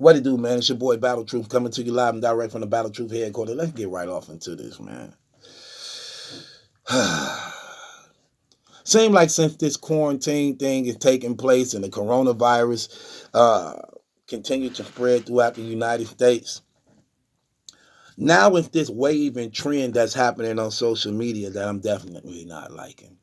What it do, man? It's your boy Battle Truth coming to you live and direct from the Battle Truth headquarters. Let's get right off into this, man. Seem like since this quarantine thing is taking place and the coronavirus continued to spread throughout the United States, now it's this wave and trend that's happening on social media that I'm definitely not liking.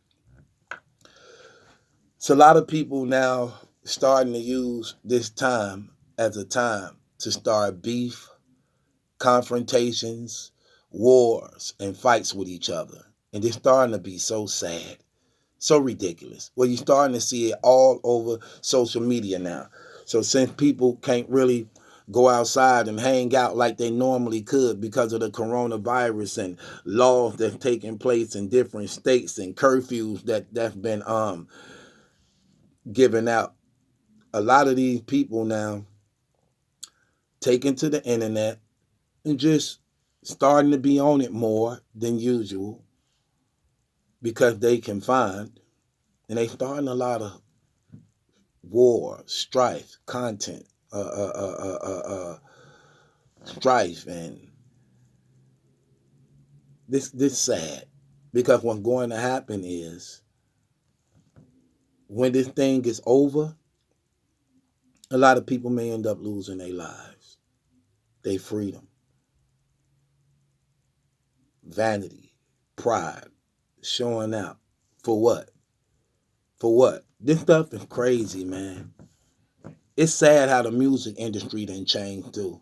So a lot of people now starting to use this time as a time to start beef, confrontations, wars, and fights with each other. And it's starting to be so sad, so ridiculous. Well, you're starting to see it all over social media now. So since people can't really go outside and hang out like they normally could because of the coronavirus and laws that's taking place in different states and curfews that's been given out, a lot of these people now taking to the internet and just starting to be on it more than usual because they can find, and they starting a lot of war, strife, content, strife, and this sad because what's going to happen is when this thing is over, a lot of people may end up losing their lives, their freedom, vanity, pride, showing out. For what? For what? This stuff is crazy, man. It's sad how the music industry done changed too.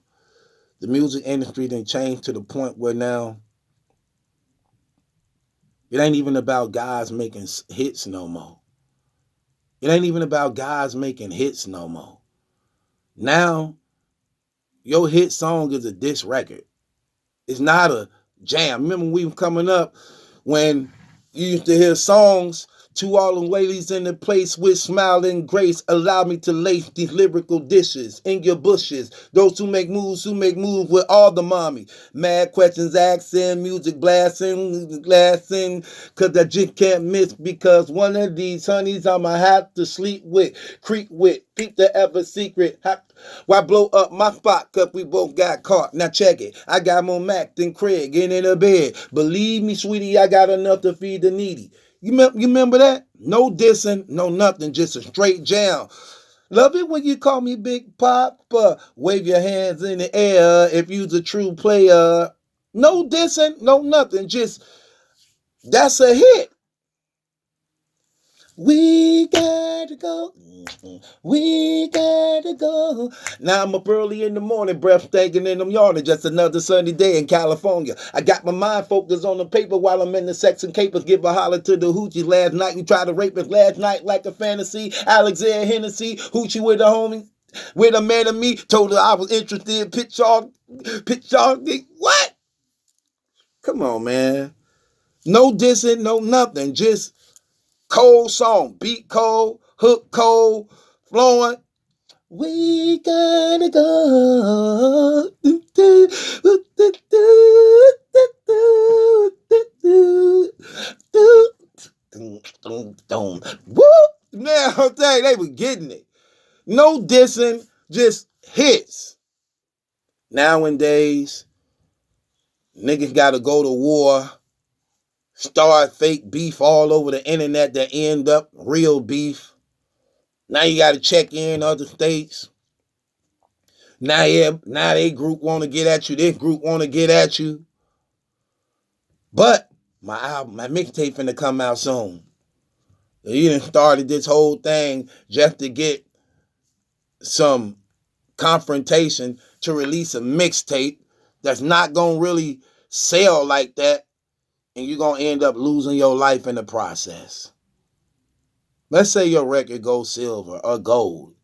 The music industry done changed to the point where now it ain't even about guys making hits no more. It ain't even about guys making hits no more. Now, your hit song is a diss record. It's not a jam. Remember we were coming up when you used to hear songs, to all the ladies in the place with smile and grace, allow me to lace these lyrical dishes in your bushes. Those who make moves with all the mommy. Mad questions asking, music blasting, cause I just can't miss because one of these honeys I'ma have to sleep with, creep with, peep the ever secret. Why blow up my spot? Cause we both got caught. Now check it. I got more Mac than Craig in the bed. Believe me, sweetie, I got enough to feed the needy. You remember that? No dissing, no nothing, just a straight jam. Love it when you call me Big Papa. Wave your hands in the air if you's a true player. No dissing, no nothing, just that's a hit. We gotta go. We gotta go. Now I'm up early in the morning, breath stinking and I'm yawning. Just another sunny day in California. I got my mind focused on the paper while I'm in the sex and capers. Give a holler to the hoochie. Last night you tried to rape us. Last night like a fantasy. Alexander Hennessy, hoochie with a homie. With a man of me, told her I was interested. Pitch off. What? Come on, man. No dissing, no nothing. Just cold song, beat cold, hook cold, flowing. We gotta go. Woo! Now I'm telling you, they were getting it. No dissing, just hits. Nowadays, niggas gotta go to war, start fake beef all over the internet that end up real beef. Now you got to check in other states. Now they group want to get at you. This group want to get at you. But my album, my mixtape finna come out soon. You done started this whole thing just to get some confrontation to release a mixtape that's not gonna really sell like that, and you're gonna end up losing your life in the process. Let's say your record goes silver or gold.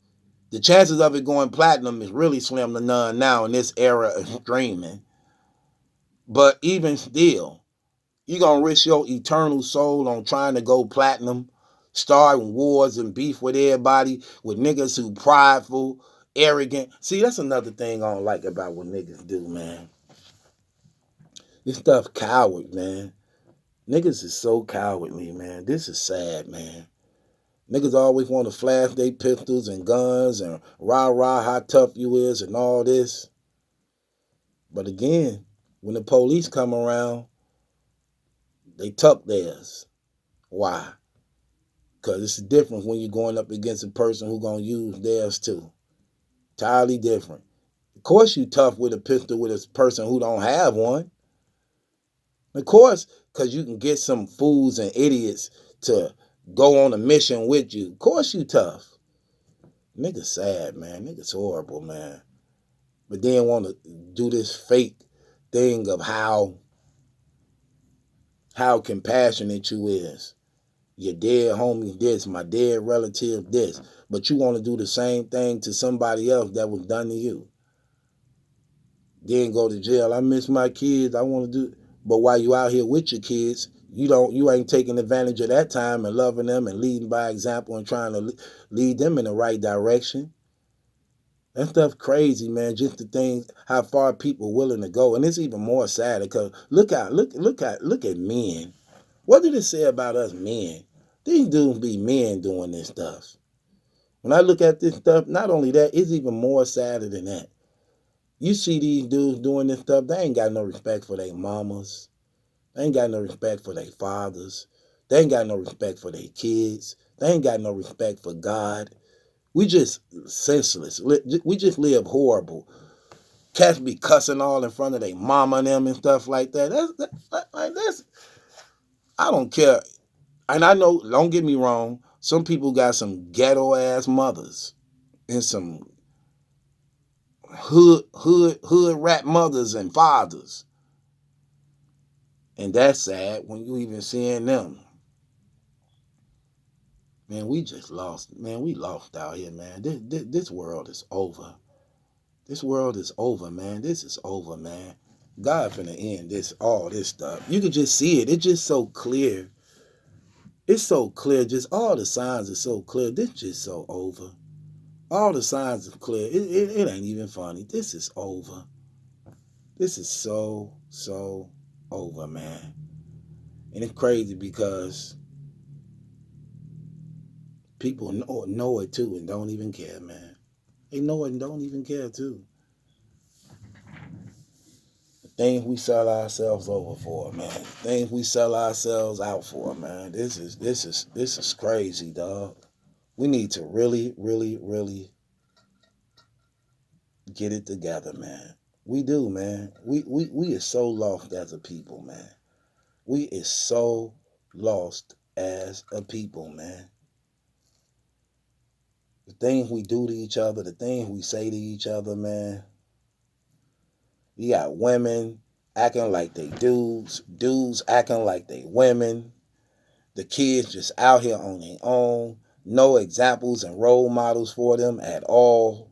The chances of it going platinum is really slim to none now in this era of streaming. But even still, you're going to risk your eternal soul on trying to go platinum, starting wars and beef with everybody, with niggas who prideful, arrogant. See, that's another thing I don't like about what niggas do, man. This stuff coward, man. Niggas is so cowardly, man. This is sad, man. Niggas always want to flash their pistols and guns and rah rah how tough you is and all this. But again, when the police come around, they tuck theirs. Why? Because it's different when you're going up against a person who's going to use theirs too. Entirely different. Of course you tough with a pistol with a person who don't have one. Of course, because you can get some fools and idiots to go on a mission with you. Of course you tough. Niggas sad, man. Niggas horrible, man. But then want to do this fake thing of how compassionate you is. Your dead homie this, my dead relative this. But you want to do the same thing to somebody else that was done to you. Then go to jail. I miss my kids. I want to do. But while you out here with your kids, you ain't taking advantage of that time and loving them and leading by example and trying to lead them in the right direction. That stuff crazy, man. Just the things, how far people willing to go, and it's even more sad because look at men. What did it say about us men? These dudes be men doing this stuff. When I look at this stuff, not only that, it's even more sadder than that. You see these dudes doing this stuff, they ain't got no respect for their mamas. They ain't got no respect for their fathers. They ain't got no respect for their kids. They ain't got no respect for God. We just senseless. We just live horrible. Cats be cussing all in front of their mama and them and stuff like that. That's I don't care. And I know, don't get me wrong, some people got some ghetto ass mothers and some hood rat mothers and fathers. And that's sad when you even seeing them. Man, we just lost. Man, we lost out here, man. This world is over. This world is over, man. This is over, man. God finna end all this stuff. You can just see it. It's just so clear. It's so clear. Just all the signs are so clear. This just so over. All the signs are clear. It ain't even funny. This is over. This is so over, man. And it's crazy because people know it too and don't even care, man. They know it and don't even care too. The things we sell ourselves over for, man. The things we sell ourselves out for, man. This is crazy, dog. We need to really, really, really get it together, man. We do, man. We are so lost as a people, man. We is so lost as a people, man. The things we do to each other, the things we say to each other, man. You got women acting like they dudes acting like they women. The kids just out here on their own. No examples and role models for them at all.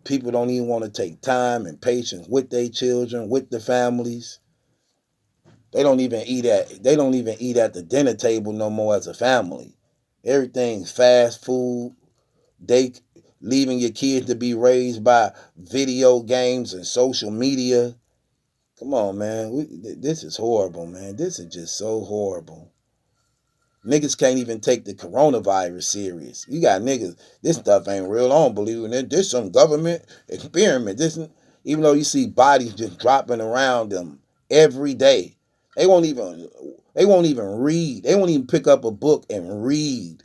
People don't even want to take time and patience with their children, with the families. They don't even eat at the dinner table no more as a family. Everything's fast food. They leaving your kids to be raised by video games and social media. Come on, man. This is horrible, man. This is just so horrible. Niggas can't even take the coronavirus serious. You got niggas, this stuff ain't real. I don't believe in it. This some government experiment. Even though you see bodies just dropping around them every day. They won't even read. They won't even pick up a book and read.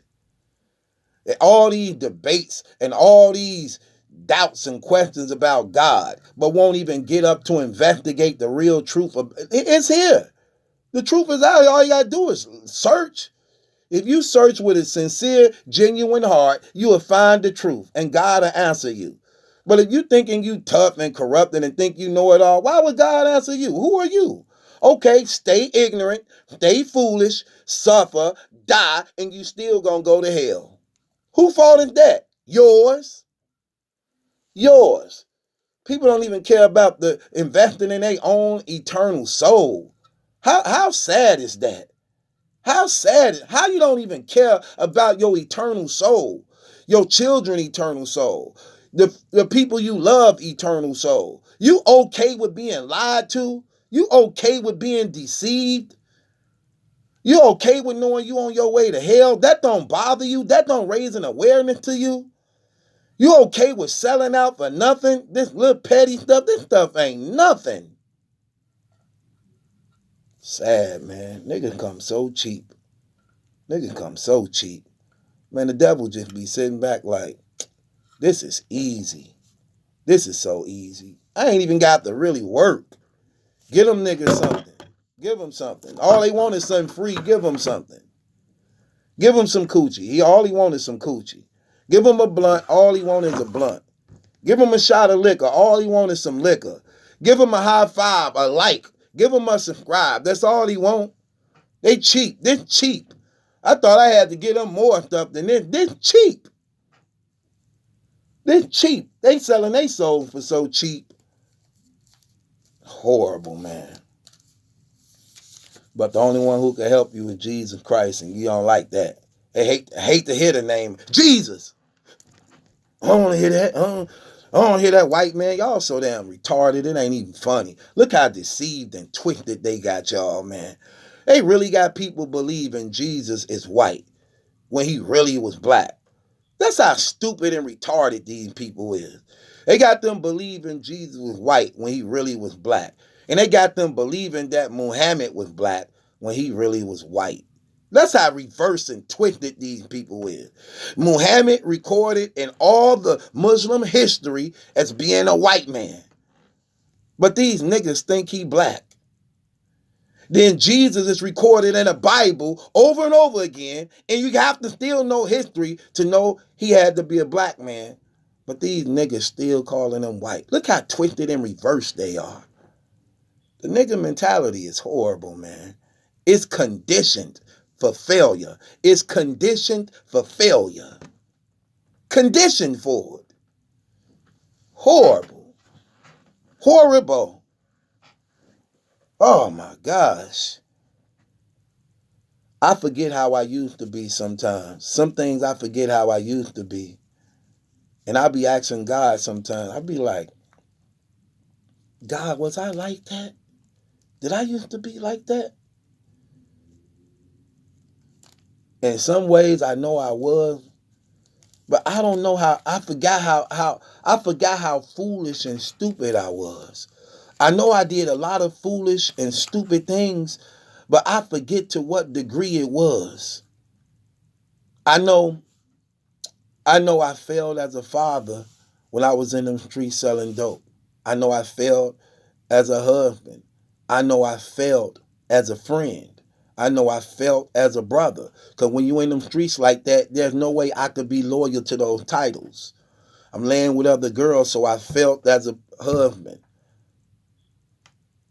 All these debates and all these doubts and questions about God, but won't even get up to investigate the real truth of it's here. The truth is out. All you gotta do is search. If you search with a sincere, genuine heart, you will find the truth and God will answer you. But if you thinking you tough and corrupted and think you know it all, why would God answer you? Who are you? Okay, stay ignorant, stay foolish, suffer, die, and you still gonna go to hell. Who fault is that? Yours. Yours. People don't even care about the investing in their own eternal soul. How sad is that? How sad? How you don't even care about your eternal soul, your children eternal soul, the people you love eternal soul. You okay with being lied to? You okay with being deceived? You okay with knowing you on your way to hell? That don't bother you? That don't raise an awareness to you? You okay with selling out for nothing? This little petty stuff, this stuff ain't nothing. Sad, man. Niggas come so cheap. Niggas come so cheap. Man, the devil just be sitting back like, this is easy. This is so easy. I ain't even got to really work. Give them niggas something. Give them something. All they want is something free. Give them something. Give him some coochie. All he want is some coochie. Give him a blunt. All he want is a blunt. Give him a shot of liquor. All he want is some liquor. Give him a high five, a like. Give him a subscribe. That's all he want. They cheap. This cheap. I thought I had to get them more stuff than this. This cheap. This cheap. They selling their souls for so cheap. Horrible, man. But the only one who can help you is Jesus Christ, and you don't like that. They hate to hear the name Jesus. I don't want to hear that. I don't want to hear that white man. Y'all so damn retarded. It ain't even funny. Look how deceived and twisted they got y'all, man. They really got people believing Jesus is white when he really was black. That's how stupid and retarded these people is. They got them believing Jesus was white when he really was black. And they got them believing that Muhammad was black when he really was white. That's how reverse and twisted these people is. Muhammad recorded in all the Muslim history as being a white man. But these niggas think he black. Then Jesus is recorded in the Bible over and over again, and you have to still know history to know he had to be a black man. But these niggas still calling him white. Look how twisted and reversed they are. The nigga mentality is horrible, man. It's conditioned for failure. It's conditioned for failure. Conditioned for it. Horrible. Horrible. Oh my gosh. I forget how I used to be sometimes. Some things I forget how I used to be. And I be asking God sometimes. I be like, God, was I like that? Did I used to be like that? In some ways, I know I was, but I don't know how. I forgot how foolish and stupid I was. I know I did a lot of foolish and stupid things, but I forget to what degree it was. I know I failed as a father when I was in them streets selling dope. I know I failed as a husband. I know I failed as a friend. I know I failed as a brother. Because when you in them streets like that, there's no way I could be loyal to those titles. I'm laying with other girls, so I felt as a husband.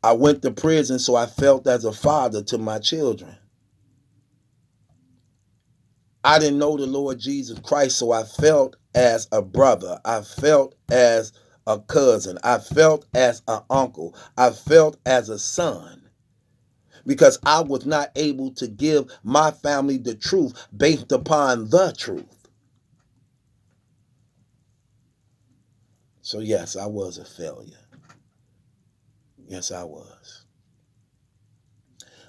I went to prison, so I felt as a father to my children. I didn't know the Lord Jesus Christ, so I felt as a brother. I felt as a cousin. I felt as an uncle. I felt as a son. Because I was not able to give my family the truth based upon the truth. So yes, I was a failure. Yes, I was.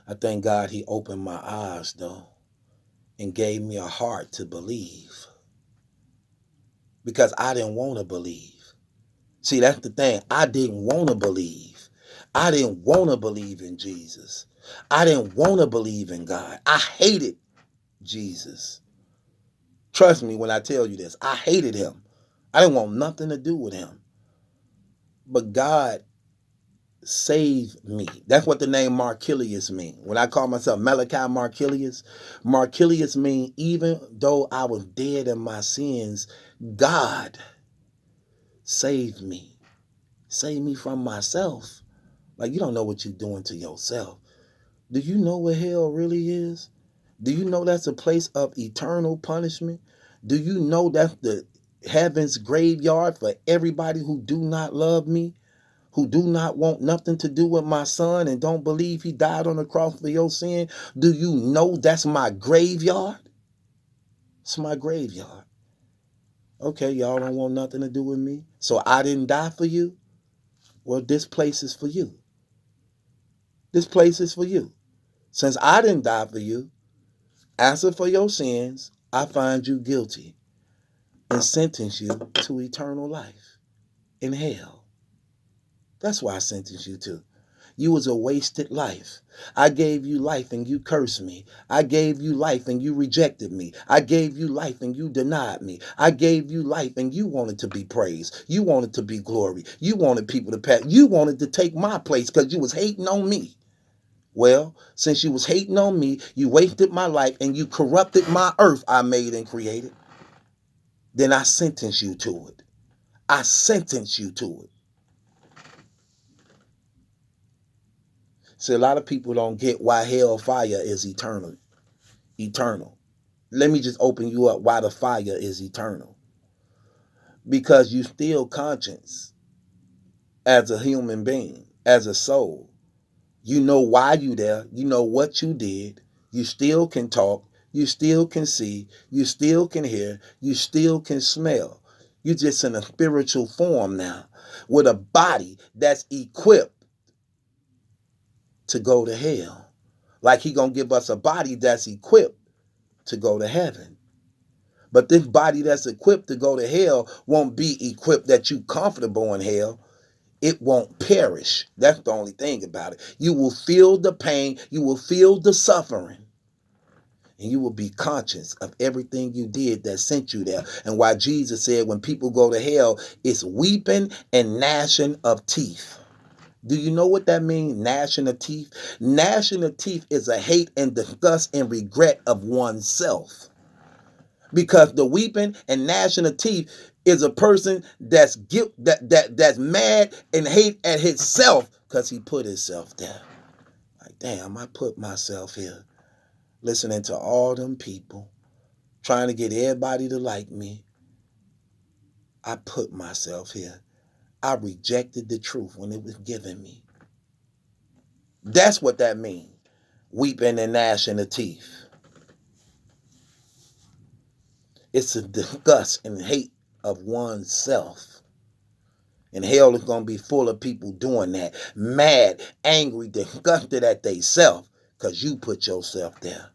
I thank God he opened my eyes, though, and gave me a heart to believe. Because I didn't want to believe. See, that's the thing. I didn't want to believe. I didn't want to believe in Jesus. I didn't want to believe in God. I hated Jesus. Trust me when I tell you this. I hated him. I didn't want nothing to do with him. But God saved me. That's what the name Markilius means. When I call myself Malachi Markilius means even though I was dead in my sins, God saved me. Saved me from myself. Like, you don't know what you're doing to yourself. Do you know what hell really is? Do you know that's a place of eternal punishment? Do you know that's the heaven's graveyard for everybody who do not love me, who do not want nothing to do with my son and don't believe he died on the cross for your sin? Do you know that's my graveyard? It's my graveyard. Okay, y'all don't want nothing to do with me, so I didn't die for you? Well, this place is for you. This place is for you. Since I didn't die for you, answer for your sins, I find you guilty and sentence you to eternal life in hell. That's why I sentenced you to. You was a wasted life. I gave you life and you cursed me. I gave you life and you rejected me. I gave you life and you denied me. I gave you life and you wanted to be praised. You wanted to be glory. You wanted people to pat. You wanted to take my place because you was hating on me. Well, since you was hating on me, you wasted my life and you corrupted my earth I made and created. Then I sentence you to it. I sentence you to it. See, a lot of people don't get why hellfire is eternal. Eternal. Let me just open you up why the fire is eternal. Because you still conscious as a human being, as a soul. You know why you there. You know what you did. You still can talk. You still can see. You still can hear. You still can smell. You're just in a spiritual form now with a body that's equipped to go to hell. Like he gonna give us a body that's equipped to go to heaven. But this body that's equipped to go to hell won't be equipped that you comfortable in hell. It won't perish. That's the only thing about it. You will feel the pain. You will feel the suffering. And you will be conscious of everything you did that sent you there. And why Jesus said when people go to hell, it's weeping and gnashing of teeth. Do you know what that means, gnashing of teeth? Gnashing of teeth is a hate and disgust and regret of oneself. Because the weeping and gnashing of teeth is a person that's that's mad and hate at himself because he put himself there. Like, damn, I put myself here, listening to all them people, trying to get everybody to like me. I put myself here. I rejected the truth when it was given me. That's what that means. Weeping and gnashing of teeth. It's a disgust and hate of oneself. And hell is going to be full of people doing that. Mad, angry, disgusted at themselves because you put yourself there.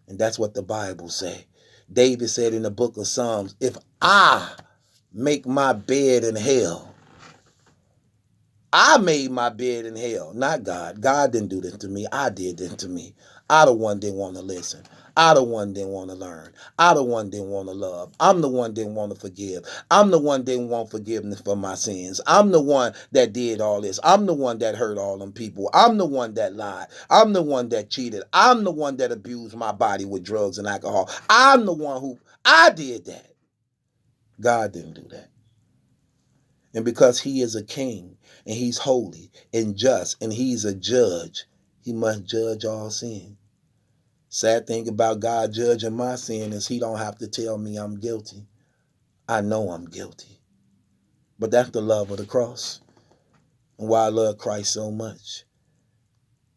And that's what the Bible say. David said in the book of Psalms, if I make my bed in hell, I made my bed in hell, not God. God didn't do this to me. I did this to me. I the one didn't want to listen. I the one didn't want to learn. I the one didn't want to love. I'm the one didn't want to forgive. I'm the one didn't want forgiveness for my sins. I'm the one that did all this. I'm the one that hurt all them people. I'm the one that lied. I'm the one that cheated. I'm the one that abused my body with drugs and alcohol. I'm the one I did that. God didn't do that. And because he is a king and he's holy and just and he's a judge, he must judge all sin. Sad thing about God judging my sin is he don't have to tell me I'm guilty. I know I'm guilty. But that's the love of the cross and why I love Christ so much.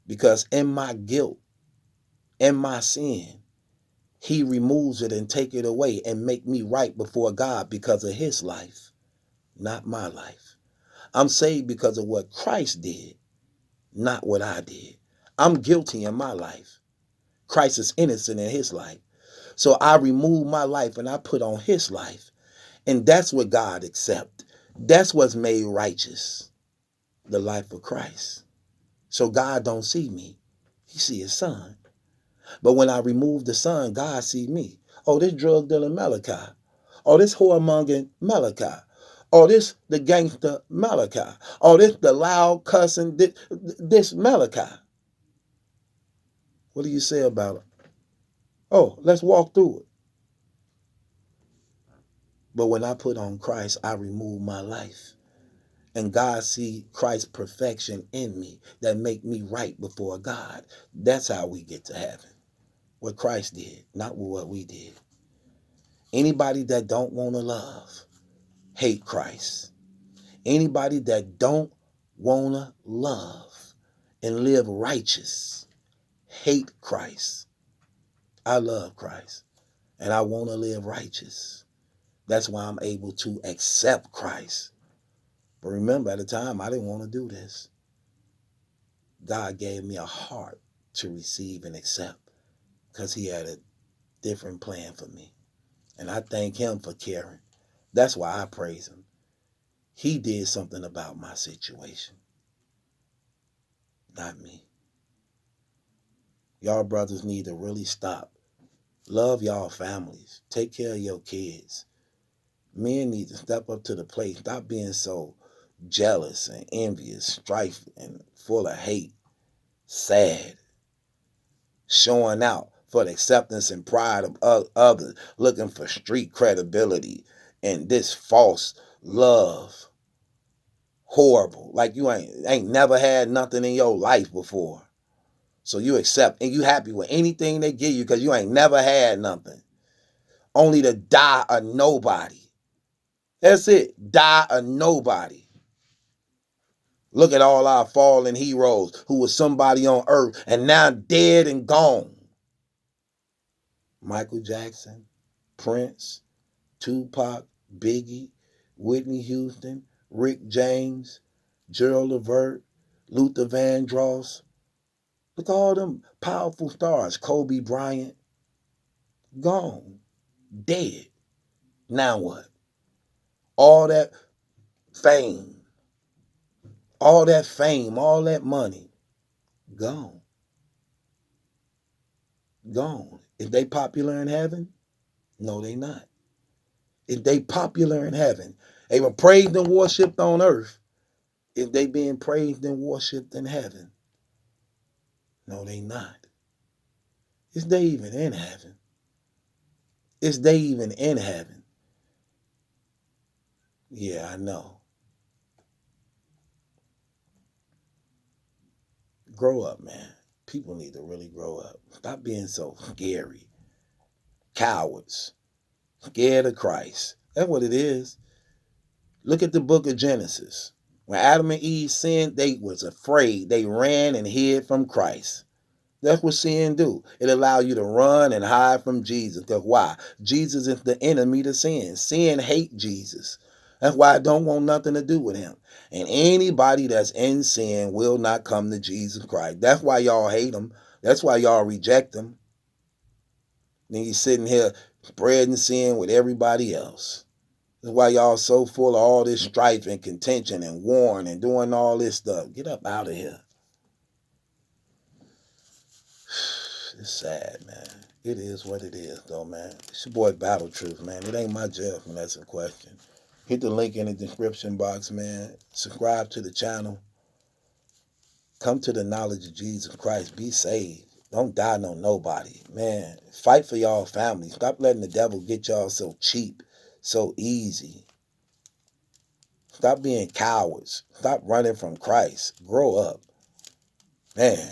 Because in my guilt, in my sin, he removes it and take it away and make me right before God because of his life, not my life. I'm saved because of what Christ did, not what I did. I'm guilty in my life. Christ is innocent in his life. So I remove my life and I put on his life. And that's what God accepts. That's what's made righteous. The life of Christ. So God don't see me. He see his son. But when I remove the son, God see me. Oh, this drug dealer Malachi. Oh, this whoremongering Malachi. Oh, this the gangster Malachi. Oh, this the loud cussing, this Malachi. What do you say about it? Oh, let's walk through it. But when I put on Christ, I remove my life. And God see Christ's perfection in me that make me right before God. That's how we get to heaven. What Christ did, not what we did. Anybody that don't want to love, hate Christ. Anybody that don't want to love and live righteous, hate Christ. I love Christ and I want to live righteous. That's why I'm able to accept Christ. But remember, at the time, I didn't want to do this. God gave me a heart to receive and accept, because he had a different plan for me. And I thank him for caring. That's why I praise him. He did something about my situation, not me. Y'all brothers need to really stop. Love y'all families. Take care of your kids. Men need to step up to the plate. Stop being so jealous and envious, strife, and full of hate, sad, showing out for the acceptance and pride of others, looking for street credibility and this false love. Horrible. Like you ain't never had nothing in your life before. So you accept and you happy with anything they give you because you ain't never had nothing. Only to die a nobody. That's it. Die a nobody. Look at all our fallen heroes who was somebody on earth and now dead and gone. Michael Jackson, Prince, Tupac, Biggie, Whitney Houston, Rick James, Gerald Levert, Luther Vandross. Look at all them powerful stars. Kobe Bryant, gone, dead. Now what? All that fame, all that money, gone. Gone. Is they popular in heaven? No, they not. Is they popular in heaven? They were praised and worshipped on earth. Is they being praised and worshipped in heaven? No, they not. Is they even in heaven? Is they even in heaven? Yeah, I know. Grow up, man. People need to really grow up. Stop being so scary. Cowards. Scared of Christ. That's what it is. Look at the book of Genesis. When Adam and Eve sinned, they was afraid. They ran and hid from Christ. That's what sin do. It allows you to run and hide from Jesus. Because why? Jesus is the enemy to sin. Sin hate Jesus. That's why I don't want nothing to do with him. And anybody that's in sin will not come to Jesus Christ. That's why y'all hate him. That's why y'all reject him. Then you sitting here spreading sin with everybody else. That's why y'all so full of all this strife and contention and warring and doing all this stuff. Get up out of here. It's sad, man. It is what it is, though, man. It's your boy Battle Truth, man. It ain't my job when that's a question. Hit the link in the description box, man. Subscribe to the channel. Come to the knowledge of Jesus Christ. Be saved. Don't die no nobody. Man, fight for y'all family. Stop letting the devil get y'all so cheap, so easy. Stop being cowards. Stop running from Christ. Grow up. Man.